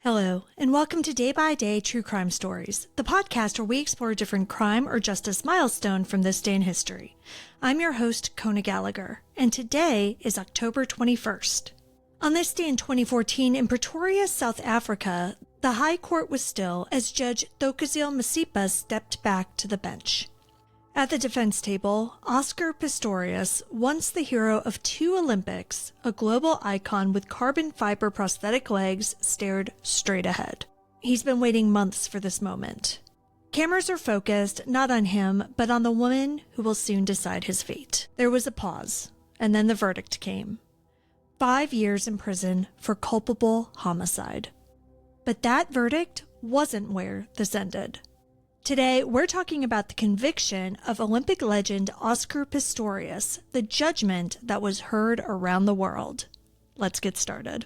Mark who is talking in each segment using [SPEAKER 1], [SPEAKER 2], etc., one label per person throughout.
[SPEAKER 1] Hello, and welcome to Day by Day True Crime Stories, the podcast where we explore a different crime or justice milestone from this day in history. I'm your host, Kona Gallagher, and today is October 21st. On this day in 2014 in Pretoria, South Africa, the High Court was still as Judge Thokozile Masipa stepped back to the bench. At the defense table, Oscar Pistorius, once the hero of two Olympics, a global icon with carbon fiber prosthetic legs, stared straight ahead. He's been waiting months for this moment. Cameras are focused not on him, but on the woman who will soon decide his fate. There was a pause, and then the verdict came. 5 years in prison for culpable homicide. But that verdict wasn't where this ended. Today, we're talking about the conviction of Olympic legend Oscar Pistorius, the judgment that was heard around the world. Let's get started.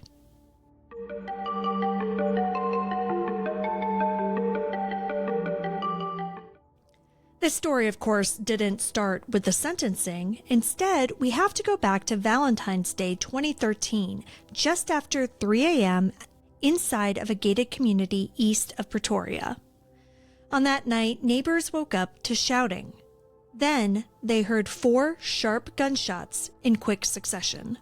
[SPEAKER 1] This story, of course, didn't start with the sentencing. Instead, we have to go back to Valentine's Day 2013, just after 3 a.m. inside of a gated community east of Pretoria. On that night, neighbors woke up to shouting. Then they heard 4 sharp gunshots in quick succession.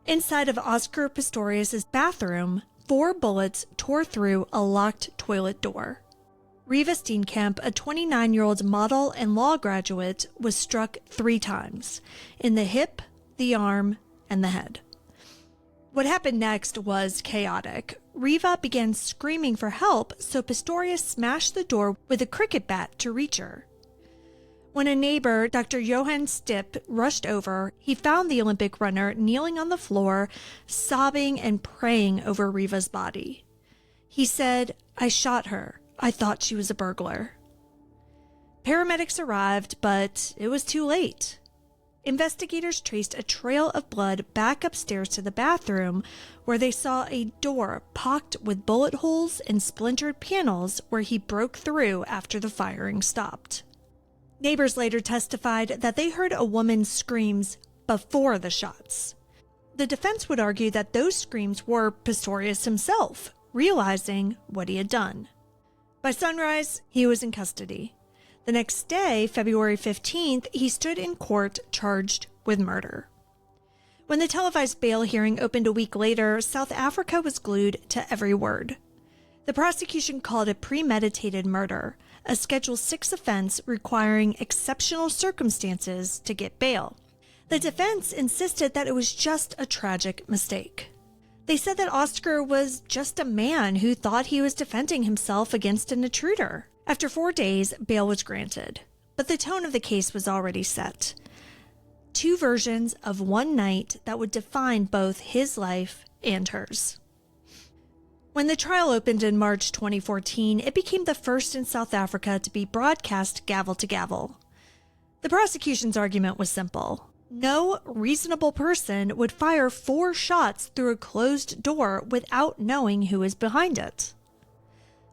[SPEAKER 1] Inside of Oscar Pistorius' bathroom, 4 bullets tore through a locked toilet door. Reeva Steenkamp, a 29-year-old model and law graduate, was struck 3 times, in the hip, the arm, and the head. What happened next was chaotic. Reeva began screaming for help, so Pistorius smashed the door with a cricket bat to reach her. When a neighbor, Dr. Johan Stipp, rushed over, he found the Olympic runner kneeling on the floor, sobbing and praying over Reeva's body. He said, "I shot her. I thought she was a burglar." Paramedics arrived, but it was too late. Investigators traced a trail of blood back upstairs to the bathroom, where they saw a door pocked with bullet holes and splintered panels where he broke through after the firing stopped. Neighbors later testified that they heard a woman's screams before the shots. The defense would argue that those screams were Pistorius himself, realizing what he had done. By sunrise, he was in custody. The next day, February 15th, he stood in court charged with murder. When the televised bail hearing opened a week later, South Africa was glued to every word. The prosecution called it premeditated murder, a Schedule 6 offense requiring exceptional circumstances to get bail. The defense insisted that it was just a tragic mistake. They said that Oscar was just a man who thought he was defending himself against an intruder. After 4 days, bail was granted, but the tone of the case was already set. 2 versions of one night that would define both his life and hers. When the trial opened in March 2014, it became the first in South Africa to be broadcast gavel to gavel. The prosecution's argument was simple. No reasonable person would fire 4 shots through a closed door without knowing who is behind it.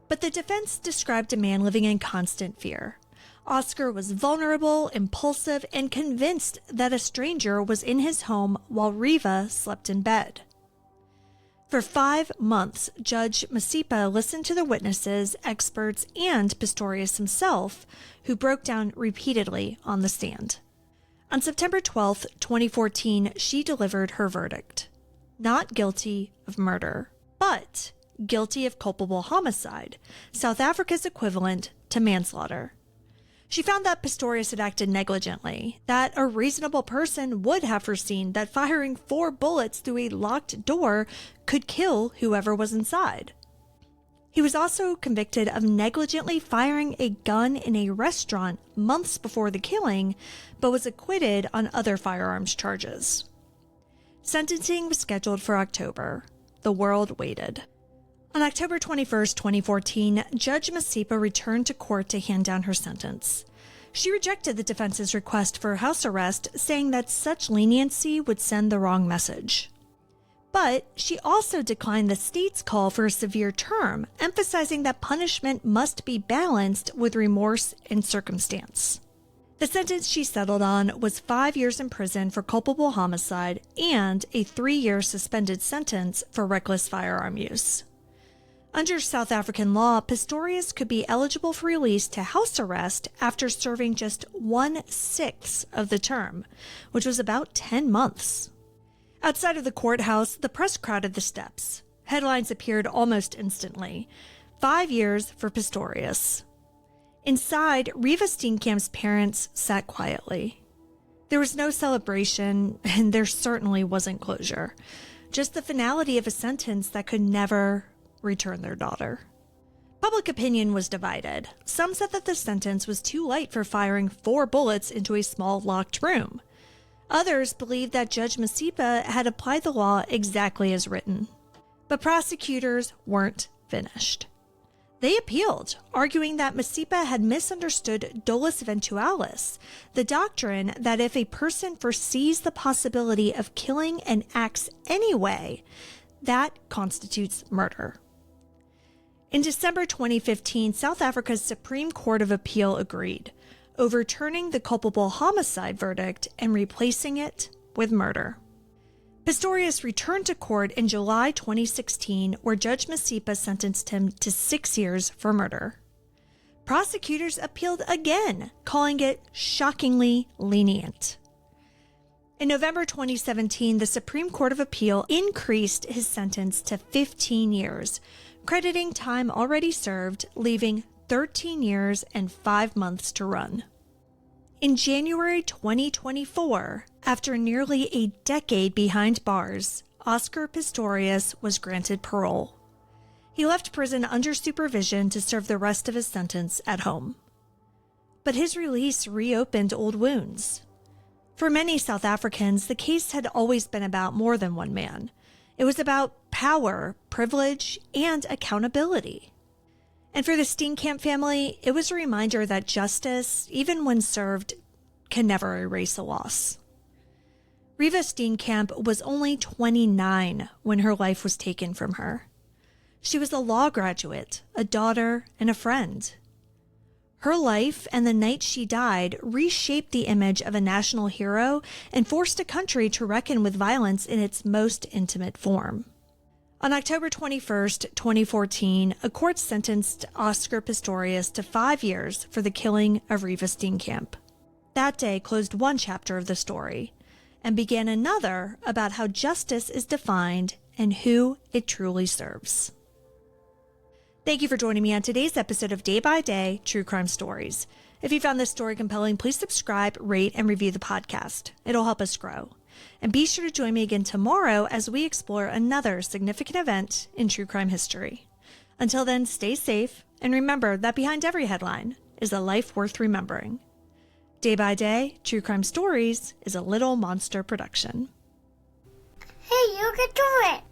[SPEAKER 1] But the defense described a man living in constant fear. Oscar was vulnerable, impulsive, and convinced that a stranger was in his home while Reeva slept in bed. For 5 months, Judge Masipa listened to the witnesses, experts, and Pistorius himself, who broke down repeatedly on the stand. On September 12, 2014, she delivered her verdict. Not guilty of murder, but guilty of culpable homicide, South Africa's equivalent to manslaughter. She found that Pistorius had acted negligently, that a reasonable person would have foreseen that firing 4 bullets through a locked door could kill whoever was inside. He was also convicted of negligently firing a gun in a restaurant months before the killing, but was acquitted on other firearms charges. Sentencing was scheduled for October. The world waited. On October 21, 2014, Judge Masipa returned to court to hand down her sentence. She rejected the defense's request for house arrest, saying that such leniency would send the wrong message. But she also declined the state's call for a severe term, emphasizing that punishment must be balanced with remorse and circumstance. The sentence she settled on was 5 years in prison for culpable homicide and a 3-year suspended sentence for reckless firearm use. Under South African law, Pistorius could be eligible for release to house arrest after serving just 1/6 of the term, which was about 10 months. Outside of the courthouse, the press crowded the steps. Headlines appeared almost instantly. 5 years for Pistorius. Inside, Reeva Steenkamp's parents sat quietly. There was no celebration, and there certainly wasn't closure. Just the finality of a sentence that could never return their daughter. Public opinion was divided. Some said that the sentence was too light for firing 4 bullets into a small locked room. Others believed that Judge Masipa had applied the law exactly as written. But prosecutors weren't finished. They appealed, arguing that Masipa had misunderstood dolus eventualis, the doctrine that if a person foresees the possibility of killing and acts anyway, that constitutes murder. In December 2015, South Africa's Supreme Court of Appeal agreed, overturning the culpable homicide verdict and replacing it with murder. Pistorius returned to court in July 2016, where Judge Masipa sentenced him to 6 years for murder. Prosecutors appealed again, calling it shockingly lenient. In November 2017, the Supreme Court of Appeal increased his sentence to 15 years, crediting time already served, leaving 13 years and 5 months to run. In January 2024, after nearly a decade behind bars, Oscar Pistorius was granted parole. He left prison under supervision to serve the rest of his sentence at home. But his release reopened old wounds. For many South Africans, the case had always been about more than one man. It was about power, privilege, and accountability. And for the Steenkamp family, it was a reminder that justice, even when served, can never erase a loss. Reeva Steenkamp was only 29 when her life was taken from her. She was a law graduate, a daughter, and a friend. Her life and the night she died reshaped the image of a national hero and forced a country to reckon with violence in its most intimate form. On October 21st, 2014, a court sentenced Oscar Pistorius to 5 years for the killing of Reeva Steenkamp. That day closed one chapter of the story and began another about how justice is defined and who it truly serves. Thank you for joining me on today's episode of Day by Day True Crime Stories. If you found this story compelling, please subscribe, rate, and review the podcast. It'll help us grow. And be sure to join me again tomorrow as we explore another significant event in true crime history. Until then, stay safe, and remember that behind every headline is a life worth remembering. Day by Day True Crime Stories is a Little Monster production.
[SPEAKER 2] Hey, you can do it!